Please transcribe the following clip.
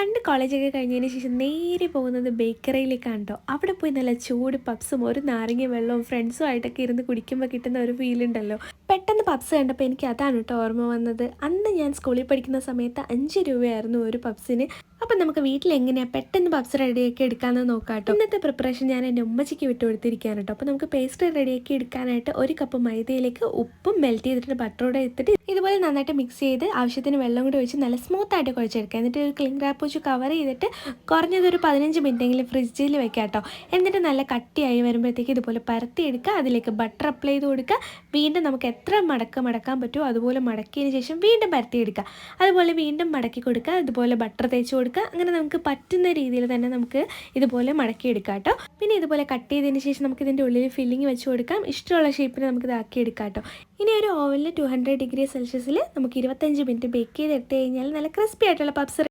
പണ്ട് കോളേജൊക്കെ കഴിഞ്ഞതിന് ശേഷം നേരെ പോകുന്നത് ബേക്കറിയിലേക്കാണ് കേട്ടോ. അവിടെ പോയി നല്ല ചൂട് പപ്സും ഒരു നാരങ്ങ വെള്ളവും ഫ്രണ്ട്സും ആയിട്ടൊക്കെ ഇരുന്ന് കുടിക്കുമ്പോൾ കിട്ടുന്ന ഒരു ഫീൽ ഉണ്ടല്ലോ. പെട്ടെന്ന് പപ്സ് കണ്ടപ്പോൾ എനിക്ക് അതാണ് കേട്ടോ ഓർമ്മ വന്നത്. അന്ന് ഞാൻ സ്കൂളിൽ പഠിക്കുന്ന സമയത്ത് 5 രൂപയായിരുന്നു ഒരു പപ്സിന്. അപ്പം നമുക്ക് വീട്ടിൽ എങ്ങനെയാണ് പെട്ടെന്ന് പപ്സ് റെഡിയാക്കി എടുക്കാമെന്ന് നോക്കാം കേട്ടോ. ഇന്നത്തെ പ്രിപ്പറേഷൻ ഞാൻ എൻ്റെ ഉമ്മച്ചിക്ക് വിട്ടു കൊടുത്തിരിക്കുകയാണ് കേട്ടോ. അപ്പോൾ നമുക്ക് പേസ്ട്രി റെഡിയാക്കി എടുക്കാനായിട്ട് 1 കപ്പ് മൈദയിലേക്ക് ഉപ്പും മെൽറ്റ് ചെയ്തിട്ട് ബട്ടറോടെ എടുത്തിട്ട് ഇതുപോലെ നന്നായിട്ട് മിക്സ് ചെയ്ത് ആവശ്യത്തിന് വെള്ളം കൂടി ഒഴിച്ച് നല്ല സ്മൂത്തായിട്ട് കുഴച്ചെടുക്കുക. എന്നിട്ട് ഒരു ക്ലിംഗ് റാപ്പ് വെച്ച് കവർ ചെയ്തിട്ട് കുറഞ്ഞതൊരു 15 മിനിറ്റെങ്കിലും ഫ്രിഡ്ജിൽ വെക്കാം കേട്ടോ. എന്നിട്ട് നല്ല കട്ടിയായി വരുമ്പോഴത്തേക്ക് ഇതുപോലെ പരത്തിയെടുക്കുക. അതിലേക്ക് ബട്ടർ അപ്ലൈ ചെയ്ത് കൊടുക്കുക. വീണ്ടും നമുക്ക് എത്ര മടക്കാൻ പറ്റുമോ അതുപോലെ മടക്കിയതിന് ശേഷം വീണ്ടും പരത്തിയെടുക്കുക. അതുപോലെ വീണ്ടും മടക്കി കൊടുക്കുക. അതുപോലെ ബട്ടർ തേച്ച് കൊടുക്കുക. അങ്ങനെ നമുക്ക് പറ്റുന്ന രീതിയിൽ തന്നെ നമുക്ക് ഇതുപോലെ മടക്കിയെടുക്കാം കേട്ടോ. പിന്നെ ഇതുപോലെ കട്ട് ചെയ്തതിന് ശേഷം നമുക്ക് ഇതിൻ്റെ ഉള്ളിൽ ഫില്ലിങ് വെച്ച് കൊടുക്കാം. ഇഷ്ടമുള്ള ഷേപ്പിന് നമുക്ക് ഇതാക്കി എടുക്കാം കേട്ടോ. ഇനി ഒരു ഓവനിൽ 200 ഡിഗ്രി സെൽഷ്യസിൽ നമുക്ക് 25 മിനിറ്റ് ബേക്ക് ചെയ്തെടുത്ത് കഴിഞ്ഞാൽ നല്ല ക്രിസ്പി ആയിട്ടുള്ള പപ്സ്